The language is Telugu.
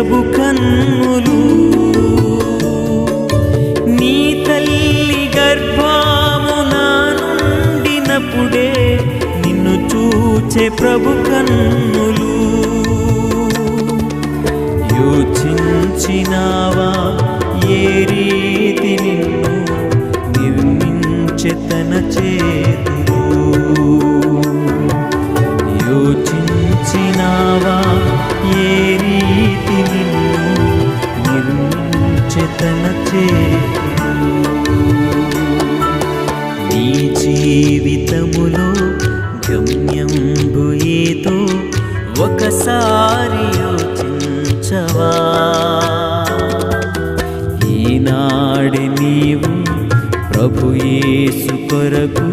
ప్రభు కన్నులు. నీ తల్లి గర్భమున నుండినప్పుడే నిన్ను చూచే ప్రభు కన్నులు. యోచించినావా ఏ రీతి నిన్ను నిర్మించె తన చేతులు? యోచించినావా ఏ రీతి నిన్ను నిర్మించె తన చేతులు? నీ జీవితములో గమ్యంబు ఏదో ఒకసారి యోచించవా? ఈనాడే నీవు ప్రభు యేసు కొరకు